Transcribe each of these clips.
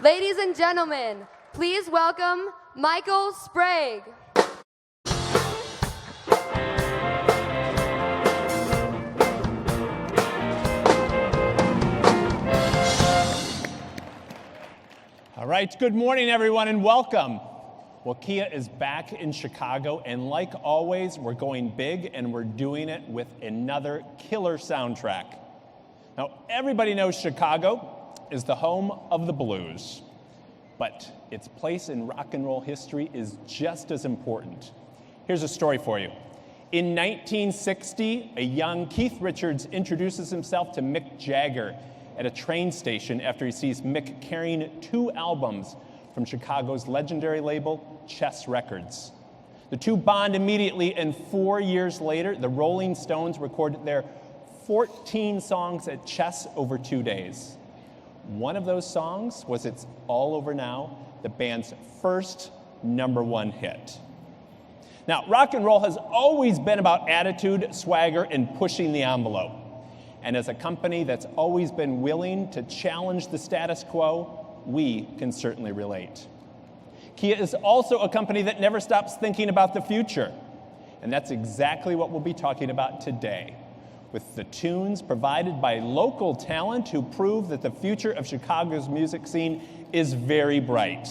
Ladies and gentlemen, please welcome Michael Sprague. All right, good morning, everyone, and welcome. Well, Kia is back in Chicago, and like always, we're going big, and we're doing it with another killer soundtrack. Now, everybody knows Chicago is the home of the blues, but its place in rock and roll history is just as important. Here's a story for you. In 1960, a young Keith Richards introduces himself to Mick Jagger at a train station after he sees Mick carrying 2 albums from Chicago's legendary label, Chess Records. The two bond immediately, and 4 years later, the Rolling Stones recorded their 14 songs at Chess over 2 days. One of those songs was It's All Over Now, the band's first #1 hit. Now, rock and roll has always been about attitude, swagger, and pushing the envelope. And as a company that's always been willing to challenge the status quo, we can certainly relate. Kia is also a company that never stops thinking about the future. And that's exactly what we'll be talking about today, with the tunes provided by local talent who prove that the future of Chicago's music scene is very bright.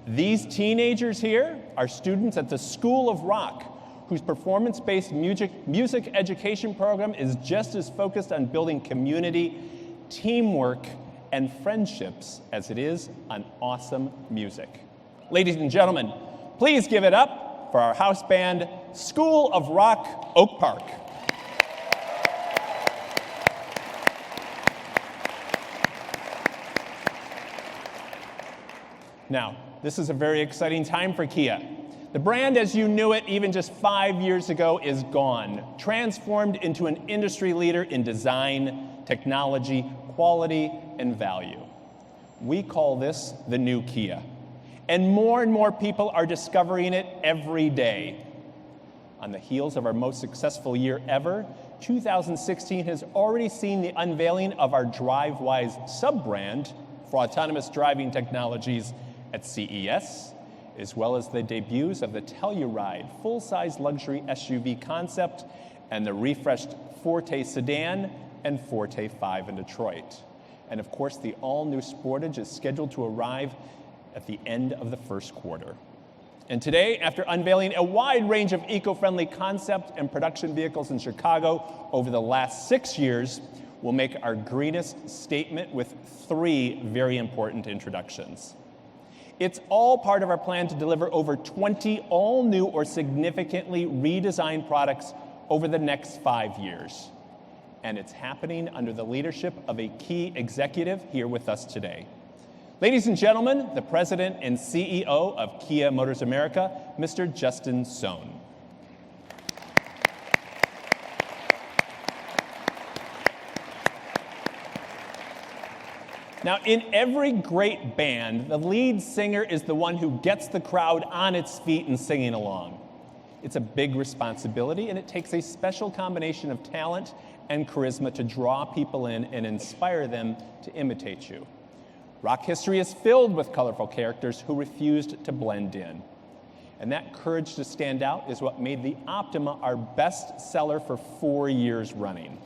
These teenagers here are students at the School of Rock, whose performance-based music education program is just as focused on building community, teamwork, and friendships as it is on awesome music. Ladies and gentlemen, please give it up for our house band, School of Rock, Oak Park. Now, this is a very exciting time for Kia. The brand as you knew it even just 5 years ago is gone, transformed into an industry leader in design, technology, quality, and value. We call this the new Kia. And more people are discovering it every day. On the heels of our most successful year ever, 2016 has already seen the unveiling of our DriveWise sub-brand for autonomous driving technologies at CES, as well as the debuts of the Telluride full-size luxury SUV concept and the refreshed Forte sedan and Forte 5 in Detroit. And of course, the all-new Sportage is scheduled to arrive at the end of the first quarter. And today, after unveiling a wide range of eco-friendly concept and production vehicles in Chicago over the last 6 years, we'll make our greenest statement with 3 very important introductions. It's all part of our plan to deliver over 20 all-new or significantly redesigned products over the next 5 years. And it's happening under the leadership of a key executive here with us today. Ladies and gentlemen, the President and CEO of Kia Motors America, Mr. Justin Sohn. Now, in every great band, the lead singer is the one who gets the crowd on its feet and singing along. It's a big responsibility, and it takes a special combination of talent and charisma to draw people in and inspire them to imitate you. Rock history is filled with colorful characters who refused to blend in. And that courage to stand out is what made the Optima our best seller for 4 years running.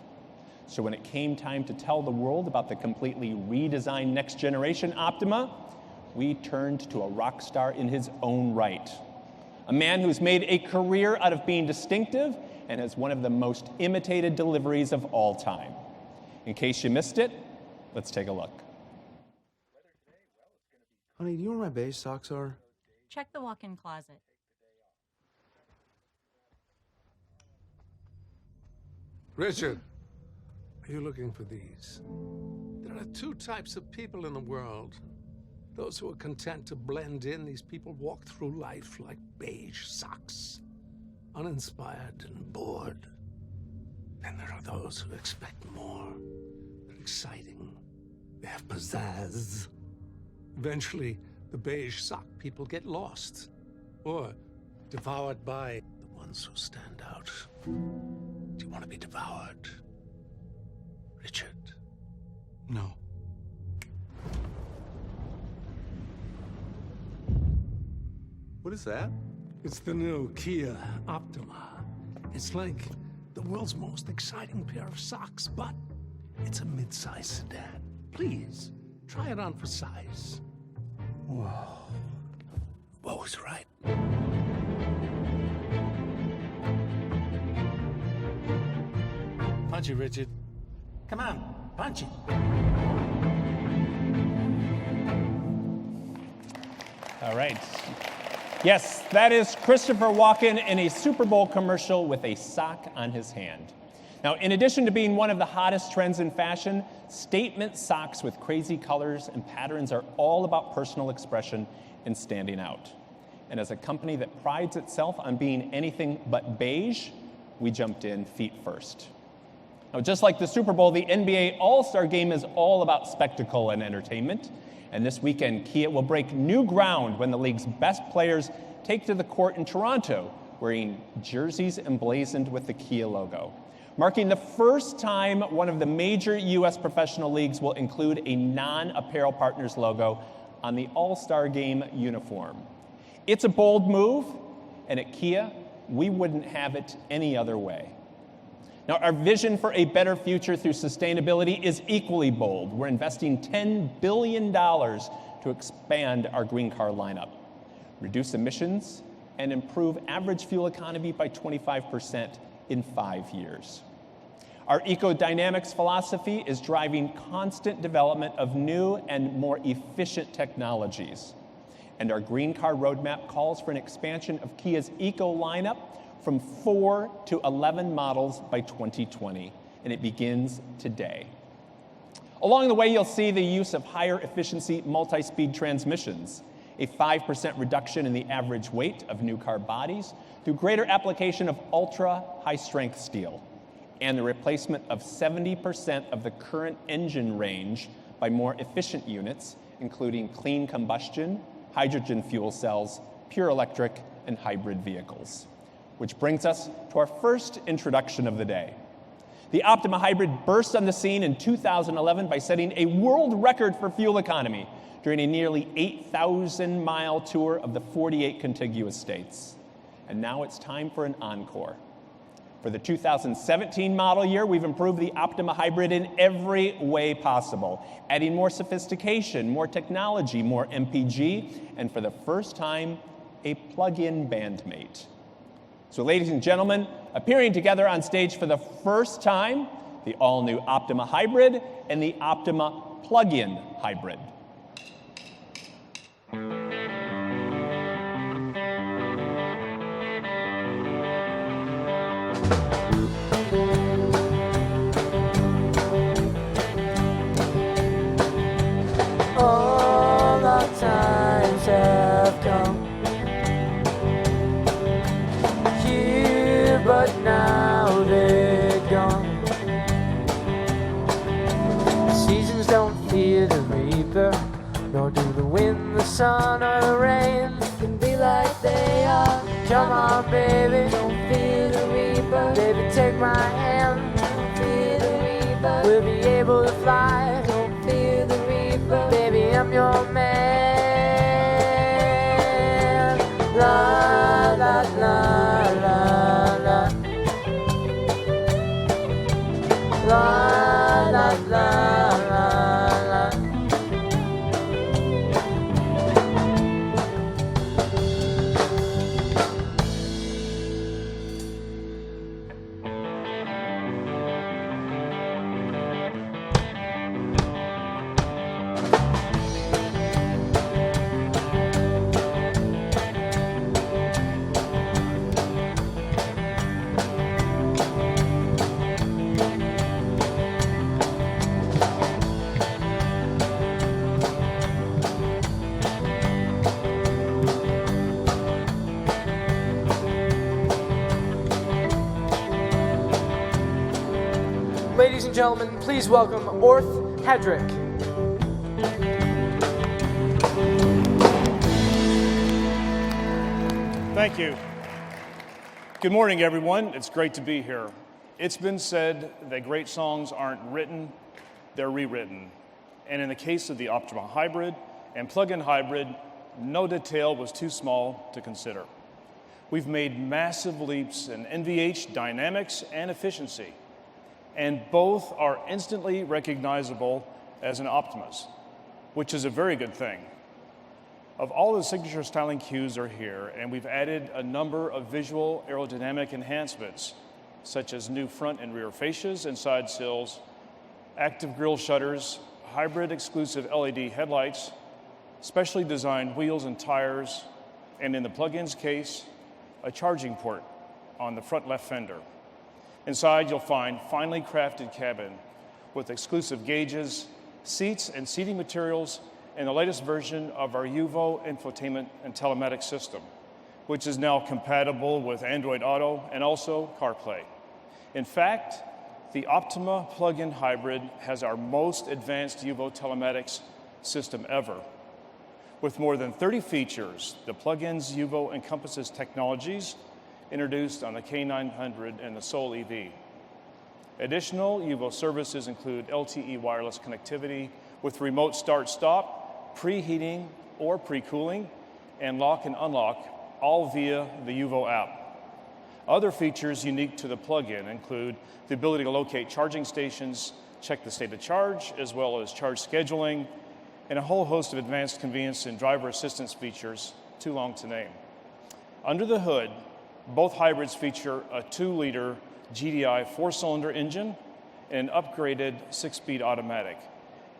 So when it came time to tell the world about the completely redesigned next generation Optima, we turned to a rock star in his own right. A man who's made a career out of being distinctive and has one of the most imitated deliveries of all time. In case you missed it, let's take a look. Honey, do you know where my beige socks are? Check the walk-in closet. Richard, are you looking for these? There are 2 types of people in the world. Those who are content to blend in. These people walk through life like beige socks, uninspired and bored. Then there are those who expect more. They're exciting. They have pizzazz. Eventually, the beige sock people get lost or devoured by the ones who stand out. Do you want to be devoured, Richard? No. What is that? It's the new Kia Optima. It's like the world's most exciting pair of socks, but it's a mid-size sedan. Please, try it on for size. Whoa. Bo's right. Punch it, Richard. Come on, punch it. All right. Yes, that is Christopher Walken in a Super Bowl commercial with a sock on his hand. Now, in addition to being one of the hottest trends in fashion, statement socks with crazy colors and patterns are all about personal expression and standing out. And as a company that prides itself on being anything but beige, we jumped in feet first. Now, just like the Super Bowl, the NBA All-Star Game is all about spectacle and entertainment. And this weekend, Kia will break new ground when the league's best players take to the court in Toronto, wearing jerseys emblazoned with the Kia logo, marking the first time one of the major U.S. professional leagues will include a non-apparel partners logo on the All-Star Game uniform. It's a bold move, and at Kia, we wouldn't have it any other way. Now, our vision for a better future through sustainability is equally bold. We're investing $10 billion to expand our green car lineup, reduce emissions, and improve average fuel economy by 25% in 5 years. Our eco-dynamics philosophy is driving constant development of new and more efficient technologies. And our green car roadmap calls for an expansion of Kia's eco lineup from 4 to 11 models by 2020, and it begins today. Along the way, you'll see the use of higher efficiency multi-speed transmissions, a 5% reduction in the average weight of new car bodies through greater application of ultra high-strength steel, and the replacement of 70% of the current engine range by more efficient units, including clean combustion, hydrogen fuel cells, pure electric, and hybrid vehicles. Which brings us to our first introduction of the day. The Optima Hybrid burst on the scene in 2011 by setting a world record for fuel economy during a nearly 8,000-mile tour of the 48 contiguous states. And now it's time for an encore. For the 2017 model year, we've improved the Optima Hybrid in every way possible, adding more sophistication, more technology, more MPG, and for the first time, a plug-in bandmate. So ladies and gentlemen, appearing together on stage for the first time, the all-new Optima Hybrid and the Optima Plug-in Hybrid. All our times have come, but now they're gone. The seasons don't fear the reaper, nor do the wind, the sun, or the rain. Can be like they are. Come on, baby, don't fear the reaper. Baby, take my hand. Don't fear the reaper. We'll be able to fly. Don't fear the reaper. Baby, I'm your man. La la la la. La la la la la. Ladies and gentlemen, please welcome Orth Hedrick. Thank you. Good morning, everyone. It's great to be here. It's been said that great songs aren't written, they're rewritten. And in the case of the Optima Hybrid and plug-in hybrid, no detail was too small to consider. We've made massive leaps in NVH dynamics and efficiency, and both are instantly recognizable as an Optimus, which is a very good thing. Of all the signature styling cues are here, and we've added a number of visual aerodynamic enhancements, such as new front and rear fascias and side sills, active grille shutters, hybrid exclusive LED headlights, specially designed wheels and tires, and in the plug-ins case, a charging port on the front left fender. Inside, you'll find finely crafted cabin with exclusive gauges, seats and seating materials, and the latest version of our UVO infotainment and telematics system, which is now compatible with Android Auto and also CarPlay. In fact, the Optima plug-in hybrid has our most advanced UVO telematics system ever. With more than 30 features, the plug-in's UVO encompasses technologies introduced on the K900 and the Soul EV. Additional UVO services include LTE wireless connectivity with remote start-stop, preheating or pre-cooling, and lock and unlock, all via the UVO app. Other features unique to the plug-in include the ability to locate charging stations, check the state of charge, as well as charge scheduling, and a whole host of advanced convenience and driver assistance features, too long to name. Under the hood, both hybrids feature a 2-liter GDI 4-cylinder engine and an upgraded 6-speed automatic,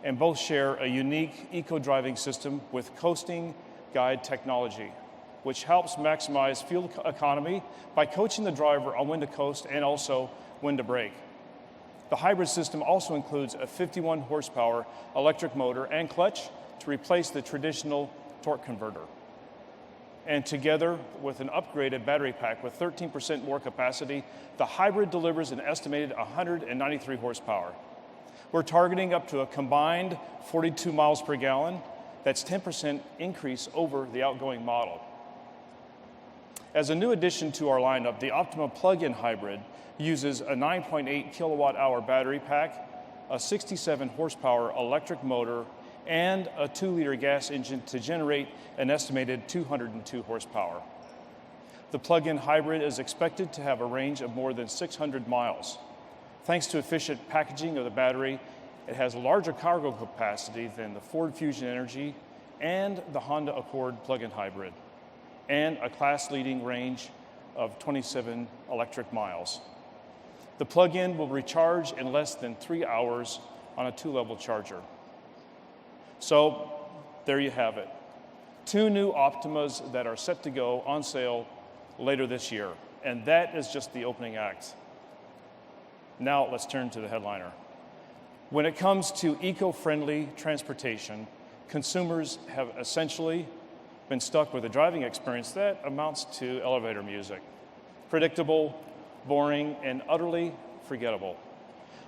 and both share a unique eco-driving system with coasting guide technology, which helps maximize fuel economy by coaching the driver on when to coast and also when to brake. The hybrid system also includes a 51 horsepower electric motor and clutch to replace the traditional torque converter. And together with an upgraded battery pack with 13% more capacity, the hybrid delivers an estimated 193 horsepower. We're targeting up to a combined 42 miles per gallon. That's 10% increase over the outgoing model. As a new addition to our lineup, the Optima plug-in hybrid uses a 9.8 kilowatt hour battery pack, a 67 horsepower electric motor, and a 2-liter gas engine to generate an estimated 202 horsepower. The plug-in hybrid is expected to have a range of more than 600 miles. Thanks to efficient packaging of the battery, it has larger cargo capacity than the Ford Fusion Energy and the Honda Accord plug-in hybrid, and a class-leading range of 27 electric miles. The plug-in will recharge in less than 3 hours on a 2-level charger. So there you have it. 2 new Optimas that are set to go on sale later this year. And that is just the opening act. Now let's turn to the headliner. When it comes to eco-friendly transportation, consumers have essentially been stuck with a driving experience that amounts to elevator music. Predictable, boring, and utterly forgettable.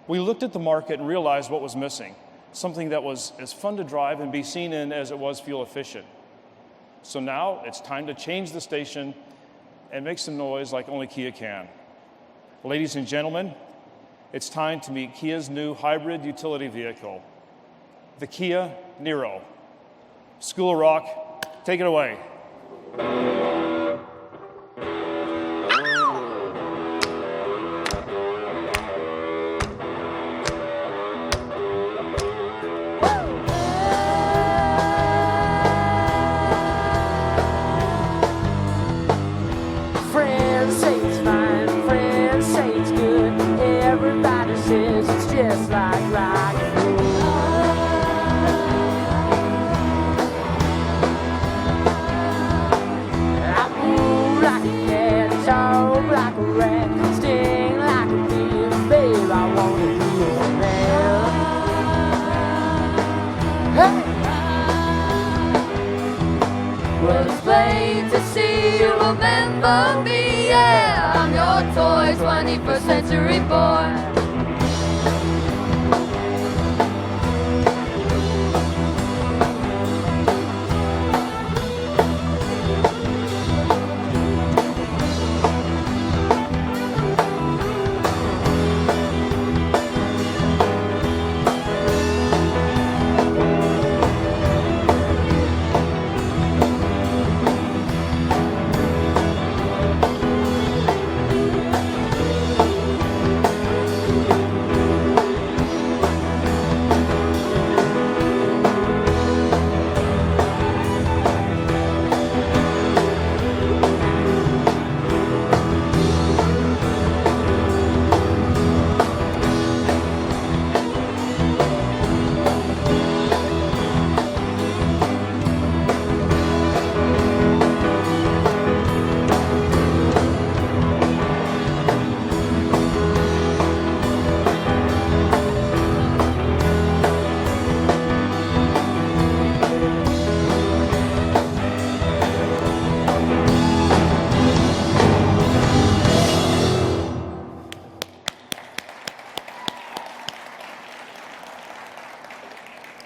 We looked at the market and realized what was missing, something that was as fun to drive and be seen in as it was fuel efficient. So now it's time to change the station and make some noise like only Kia can. Ladies and gentlemen, it's time to meet Kia's new hybrid utility vehicle, the Kia Niro. School of Rock, take it away. Friends say it's fine, friends say it's good. Everybody says it's just like rock and roll. I move like a cat, talk like a rat, sting like a bee, babe, I wanna be your man. Hey! Well, it's plain to see you remember me, yeah. I'm your toy, 21st century boy.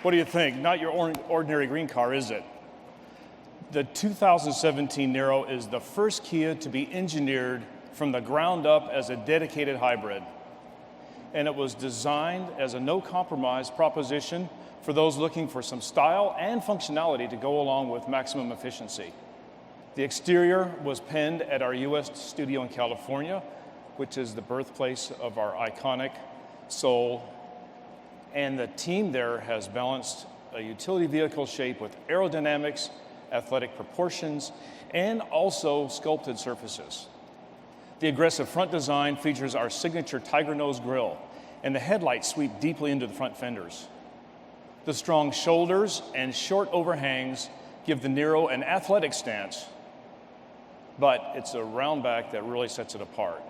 What do you think? Not your ordinary green car, is it? The 2017 Niro is the first Kia to be engineered from the ground up as a dedicated hybrid. And it was designed as a no-compromise proposition for those looking for some style and functionality to go along with maximum efficiency. The exterior was penned at our U.S. studio in California, which is the birthplace of our iconic Soul. And the team there has balanced a utility vehicle shape with aerodynamics, athletic proportions, and also sculpted surfaces. The aggressive front design features our signature tiger nose grille, and the headlights sweep deeply into the front fenders. The strong shoulders and short overhangs give the Niro an athletic stance, but it's a round back that really sets it apart.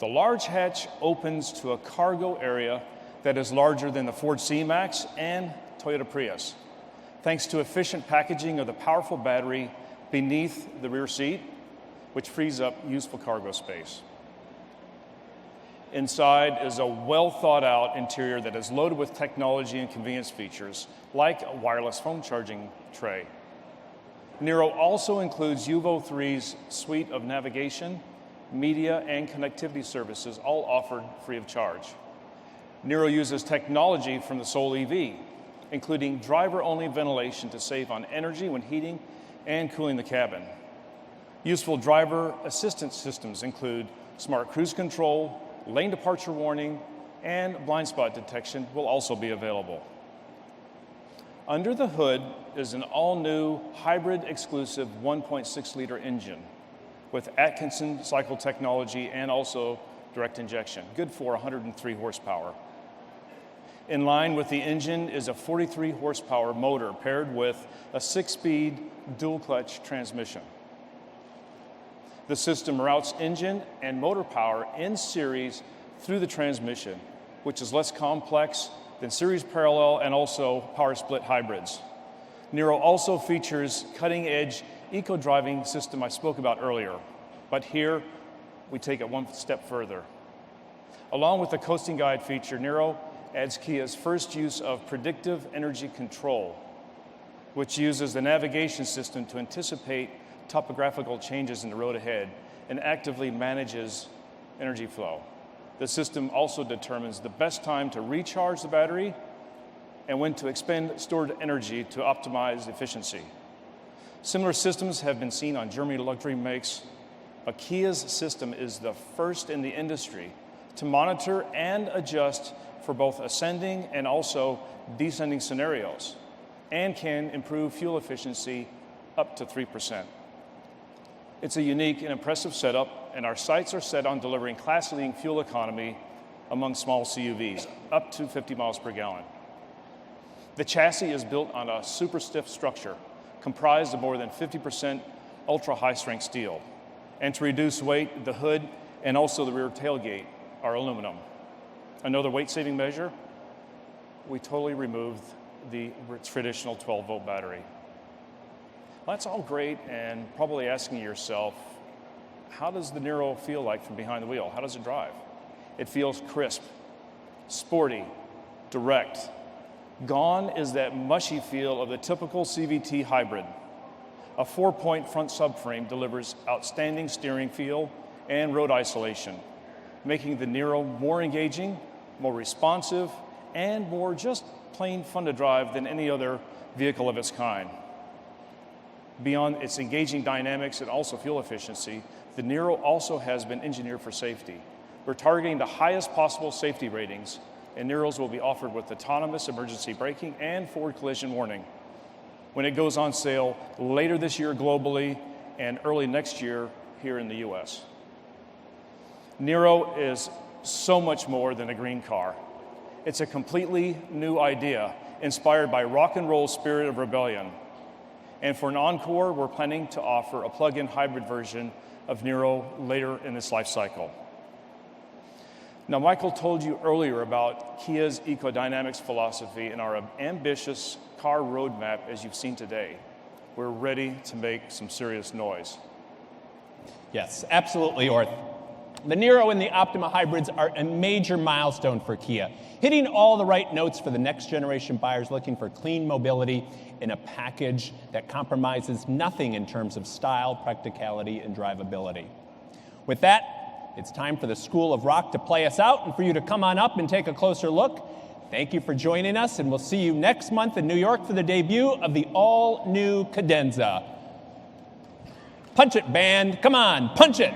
The large hatch opens to a cargo area that is larger than the Ford C-Max and Toyota Prius, thanks to efficient packaging of the powerful battery beneath the rear seat, which frees up useful cargo space. Inside is a well-thought-out interior that is loaded with technology and convenience features, like a wireless phone charging tray. Niro also includes Yuvo 3's suite of navigation, media, and connectivity services, all offered free of charge. Niro uses technology from the Soul EV, including driver-only ventilation to save on energy when heating and cooling the cabin. Useful driver assistance systems include smart cruise control, lane departure warning, and blind spot detection will also be available. Under the hood is an all-new hybrid-exclusive 1.6-liter engine with Atkinson cycle technology and also direct injection, good for 103 horsepower. In line with the engine is a 43 horsepower motor paired with a 6-speed dual-clutch transmission. The system routes engine and motor power in series through the transmission, which is less complex than series parallel and also power split hybrids. Niro also features cutting-edge eco-driving system I spoke about earlier, but here we take it one step further. Along with the coasting guide feature, Niro adds Kia's first use of predictive energy control, which uses the navigation system to anticipate topographical changes in the road ahead and actively manages energy flow. The system also determines the best time to recharge the battery and when to expend stored energy to optimize efficiency. Similar systems have been seen on German luxury makes, but Kia's system is the first in the industry to monitor and adjust for both ascending and also descending scenarios, and can improve fuel efficiency up to 3%. It's a unique and impressive setup, and our sights are set on delivering class-leading fuel economy among small CUVs, up to 50 miles per gallon. The chassis is built on a super stiff structure comprised of more than 50% ultra-high-strength steel. And to reduce weight, the hood and also the rear tailgate are aluminum. Another weight-saving measure, we totally removed the traditional 12-volt battery. Well, that's all great, and probably asking yourself, how does the Niro feel like from behind the wheel? How does it drive? It feels crisp, sporty, direct. Gone is that mushy feel of the typical CVT hybrid. A 4-point front subframe delivers outstanding steering feel and road isolation, making the Niro more engaging, more responsive, and more just plain fun to drive than any other vehicle of its kind. Beyond its engaging dynamics and also fuel efficiency, the Niro also has been engineered for safety. We're targeting the highest possible safety ratings, and Niros will be offered with autonomous emergency braking and forward collision warning when it goes on sale later this year globally and early next year here in the US. Niro is so much more than a green car. It's a completely new idea inspired by rock and roll spirit of rebellion. And for an encore, we're planning to offer a plug-in hybrid version of Niro later in this life cycle. Now, Michael told you earlier about Kia's eco-dynamics philosophy and our ambitious car roadmap as you've seen today. We're ready to make some serious noise. Yes, absolutely, Orth. The Niro and the Optima hybrids are a major milestone for Kia, hitting all the right notes for the next generation buyers looking for clean mobility in a package that compromises nothing in terms of style, practicality, and drivability. With that, it's time for the School of Rock to play us out and for you to come on up and take a closer look. Thank you for joining us, and we'll see you next month in New York for the debut of the all-new Cadenza. Punch it, band. Come on, punch it.